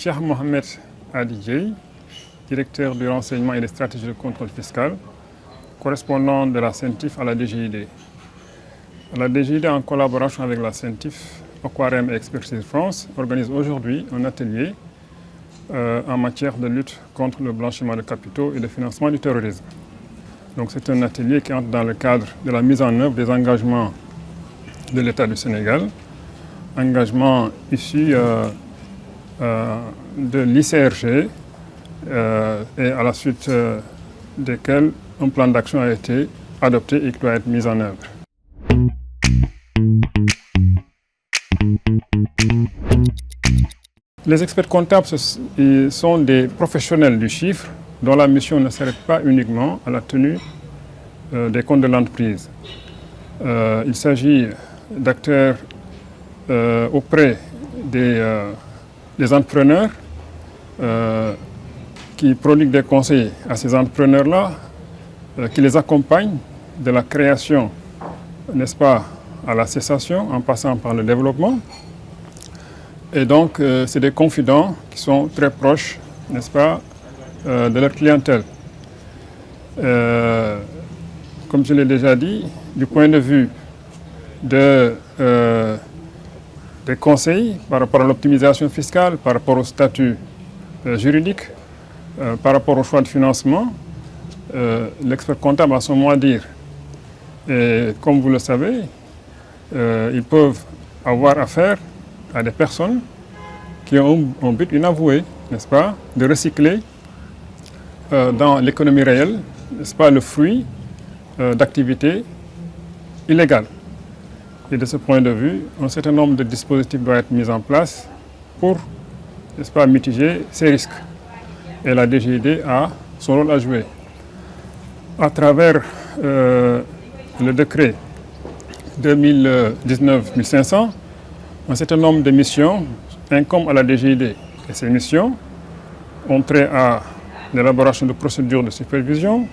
Cheikh Mohamed Adidjei, directeur du renseignement et des stratégies de contrôle fiscal, correspondant de la CENTIF à la DGID. La DGID, en collaboration avec la CENTIF, Aquarem et Expertise France, organise aujourd'hui un atelier en matière de lutte contre le blanchiment de capitaux et le financement du terrorisme. Donc c'est un atelier qui entre dans le cadre de la mise en œuvre des engagements de l'État du Sénégal, engagements issus de l'ICRG et à la suite desquels un plan d'action a été adopté et qui doit être mis en œuvre. Les experts comptables sont des professionnels du chiffre dont la mission ne s'arrête pas uniquement à la tenue des comptes de l'entreprise. Il s'agit d'acteurs auprès des entrepreneurs qui prodiguent des conseils à ces entrepreneurs-là, qui les accompagnent de la création, n'est-ce pas, à la cessation, en passant par le développement. Et donc, c'est des confidents qui sont très proches, n'est-ce pas, de leur clientèle. Comme je l'ai déjà dit, du point de vue des conseils par rapport à l'optimisation fiscale, par rapport au statut juridique, par rapport au choix de financement, l'expert comptable a son mot à dire. Et comme vous le savez, ils peuvent avoir affaire à des personnes qui ont un but inavoué, n'est-ce pas, de recycler dans l'économie réelle, n'est-ce pas, le fruit d'activités illégales. Et de ce point de vue, un certain nombre de dispositifs doivent être mis en place pour, n'est-ce pas, mitiger ces risques. Et la DGID a son rôle à jouer. À travers le décret 2019-1500, un certain nombre de missions incombent à la DGID. Et ces missions ont trait à l'élaboration de procédures de supervision,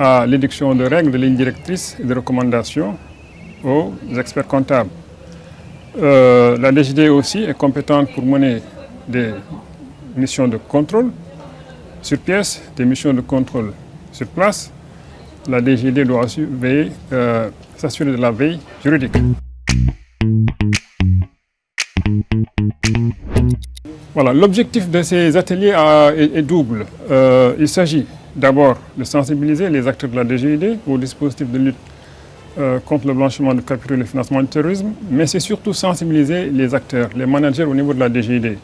à l'édiction de règles, de lignes directrices et de recommandations aux experts comptables. La DGID aussi est compétente pour mener des missions de contrôle sur pièce, des missions de contrôle sur place. La DGID doit aussi veiller, s'assurer de la veille juridique. Voilà, l'objectif de ces ateliers est double. Il s'agit d'abord de sensibiliser les acteurs de la DGID au dispositif de lutte contre le blanchiment de capitaux et le financement du terrorisme, mais c'est surtout sensibiliser les acteurs, les managers au niveau de la DGID.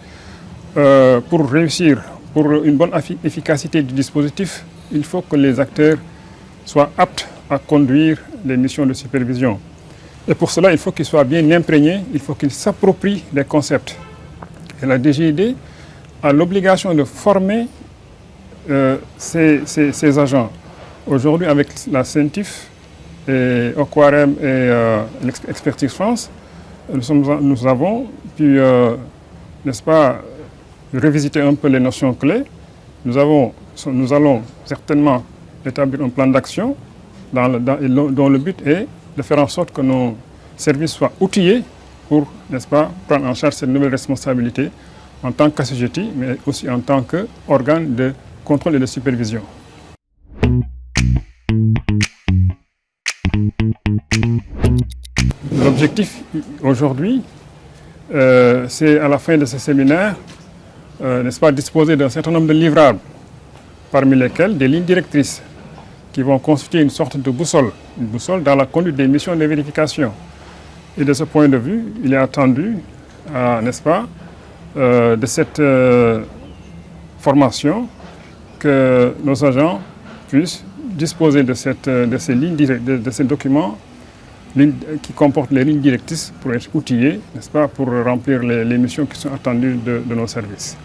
Pour réussir, pour une bonne efficacité du dispositif, il faut que les acteurs soient aptes à conduire les missions de supervision. Et pour cela, il faut qu'ils soient bien imprégnés, il faut qu'ils s'approprient les concepts. Et la DGID a l'obligation de former ces agents. Aujourd'hui, avec la CENTIF, et Aquarem et l'Expertise France, nous avons pu, n'est-ce pas, revisiter un peu les notions clés. Nous allons certainement établir un plan d'action dont le but est de faire en sorte que nos services soient outillés pour, n'est-ce pas, prendre en charge cette nouvelle responsabilité en tant qu'assujetti, mais aussi en tant qu'organe de contrôle et de supervision. L'objectif aujourd'hui, c'est à la fin de ce séminaire, n'est-ce pas, disposer d'un certain nombre de livrables, parmi lesquels des lignes directrices qui vont constituer une sorte de boussole dans la conduite des missions de vérification. Et de ce point de vue, il est attendu, n'est-ce pas, de cette formation que nos agents puissent disposer de ces lignes, de ces documents qui comportent les lignes directrices pour être outillés, n'est-ce pas, pour remplir les missions qui sont attendues de nos services.